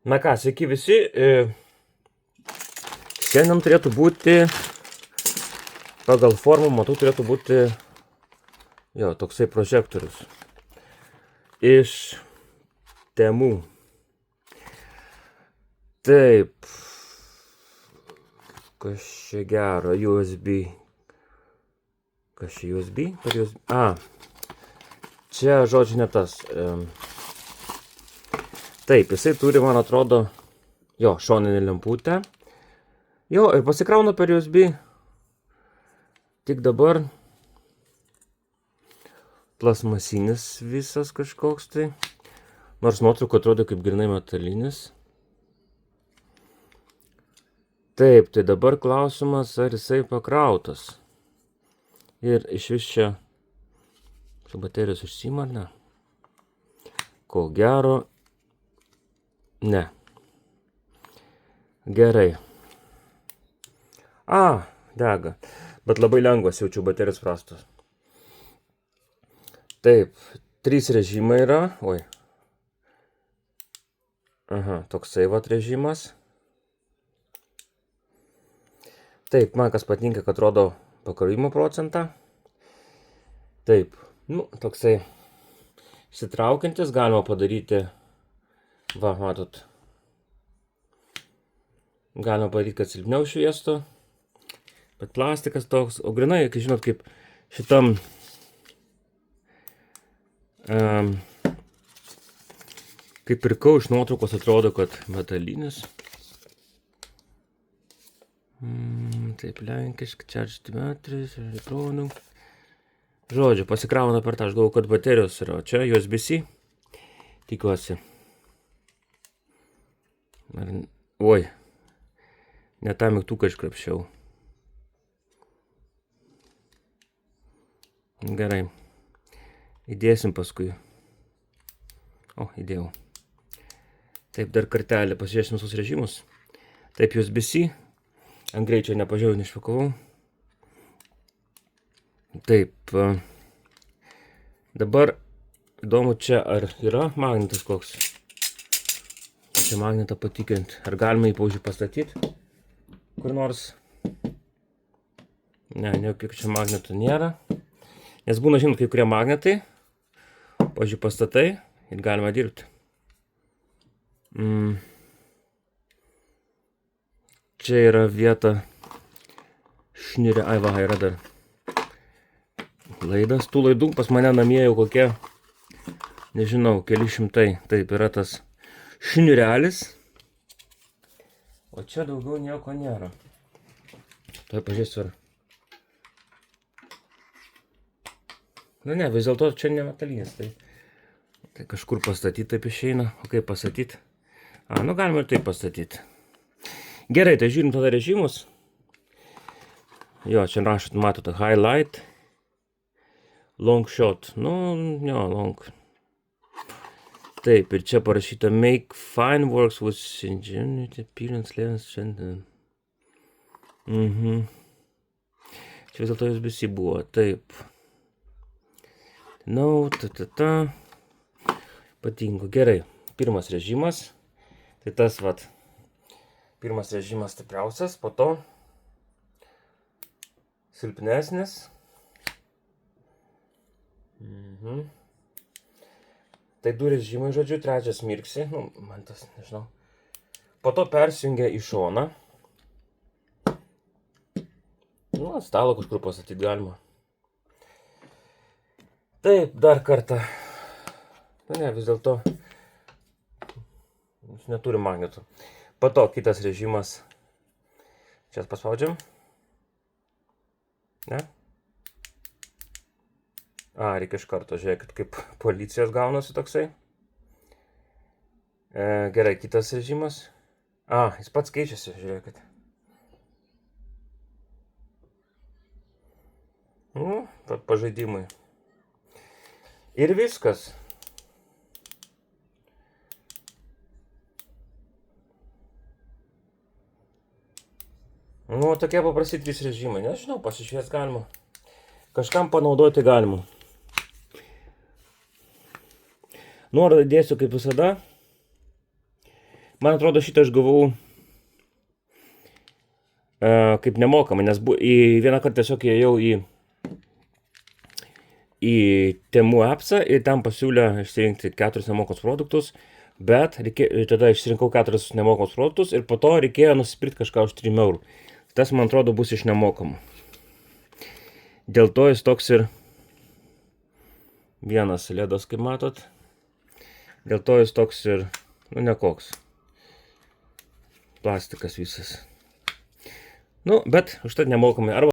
Na ką, sveiki visi. Šiandien turėtų būti, pagal formą, matau, turėtų būti toksai prožektorius iš Temu. Taip. Kas čia gero? USB. Kas čia USB? Čia žodžiu ne tas. Taip, jisai turi, man atrodo, šoninę lemputę. Ir pasikrauna per USB. Tik dabar plasmasinis visas kažkoks tai. Nors nuotrauka atrodo kaip grynai metalinis. Taip, tai dabar klausimas, ar jisai pakrautas. Ir iš vis čia baterijos užsima, ar ne? Ko gero, ne. Gerai. Dega. Bet labai lengvas, jaučiu baterijos prastos. Taip, 3 režimai yra. Toksai vat režimas. Taip, man kas patinka, kad rodo pakrovimo procentą. Taip, toksai išsitraukiantis, galima padaryti, matot, galima padaryti, kad silpniau šviestų, bet plastikas toks, o grinai, kai žinot, kaip šitam, kaip pirkau iš nuotraukos, atrodo, kad metalinis. Taip, lenkiškai, charge batteries, elektronų. Žodžiu, pasikrauna per tą, aš galvoju, kad baterijos yra, o čia USB-C, tikiuosi. Ne tą mygtuką iškrapščiau. Gerai, įdėsim paskui. Įdėjau. Taip, dar kartelį pasižiūrėsim visus režimus. Taip, USB-C. Ant greičio nepažiūrėjau, nešvikavau. Taip. Dabar įdomu čia, ar yra magnetas koks. Čia magnetą patikrinti. Ar galima jį, pavyzdžiui, pastatyti? Kur nors. Ne, jokių čia magnetų nėra. Nes būna, žinot, kai kurie magnetai. Pavyzdžiui, pastatai ir galima dirbti. Čia yra vieta šnirė. Yra dar laidas. Tų laidų pas mane namie jau kokie, nežinau, keli šimtai. Taip, yra tas šnirelis. O čia daugiau nieko nėra. Tuoj pažiūrėsiu, ar... Ne, vis dėlto čia ne metalinis. Tai kažkur pastatyti taip išeina. O kaip pastatyti? Galima ir taip pastatyti. Gerai, tai žiūrim tada režimus. Čia rašot, matote, highlight, long shot. Long. Taip, ir čia parašyta make fine works with ingenuity, appearance, lens, šiandien. Čia vis dėlto USB-C buvo, taip. Patinka, gerai. Pirmas režimas. Tai tas, pirmas režimas stipriausias, po to silpnesnis. Tai 2 režimai, žodžiu, 3 mirksi. Man tas, nežinau. Po to persijungia į šoną. Stalo kažkur pastatyti galima. Taip, dar kartą. Ne, vis dėlto neturi magnetų. Po to kitas režimas. Čia paspaudžiam. Ne? Reikia iš karto, žiūrėkit, kaip policijos gaunasi toksai. Gerai, kitas režimas. Jis pats keičiasi, žiūrėkit. Pažaidimai. Ir viskas. Tokie paprasti 3 režimai. Nežinau, pasišvies galima. Kažkam panaudoti galima. Nuorodą dėsiu kaip visada. Man atrodo, šitą aš gavau kaip nemokamai, nes į vieną kartą tiesiog įėjau į Temu appsą ir ten pasiūlė išsirinkti 4 nemokamus produktus, bet tada išsirinkau 4 nemokamus produktus ir po to reikėjo nusipirkti kažką už 3 eurų. Tas, man atrodo, bus iš nemokamų. Dėl to jis toks ir vienas ledas, kaip matot. Dėl to jis toks ir, nu, nekoks. Plastikas visas. Nu, bet užtat nemokamai. Arba